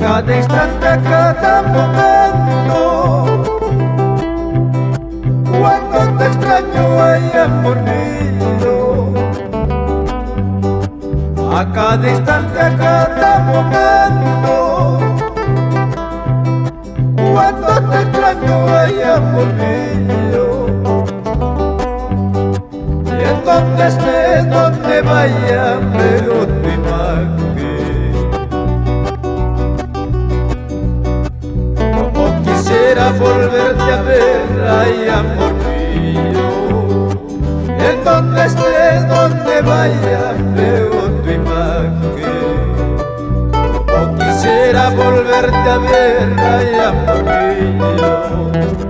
cada instante, a cada momento. Cuando te extraño, ay amor mío, a cada instante, a cada momento. Cuando te extraño, ay amor mío, y en donde estés, donde vaya, veo tu imagen. Como quisiera volverte a ver, ay amor mío, en donde estés, donde vaya, veo tu imagen. Como quisiera volverte a ver, ay amor mío.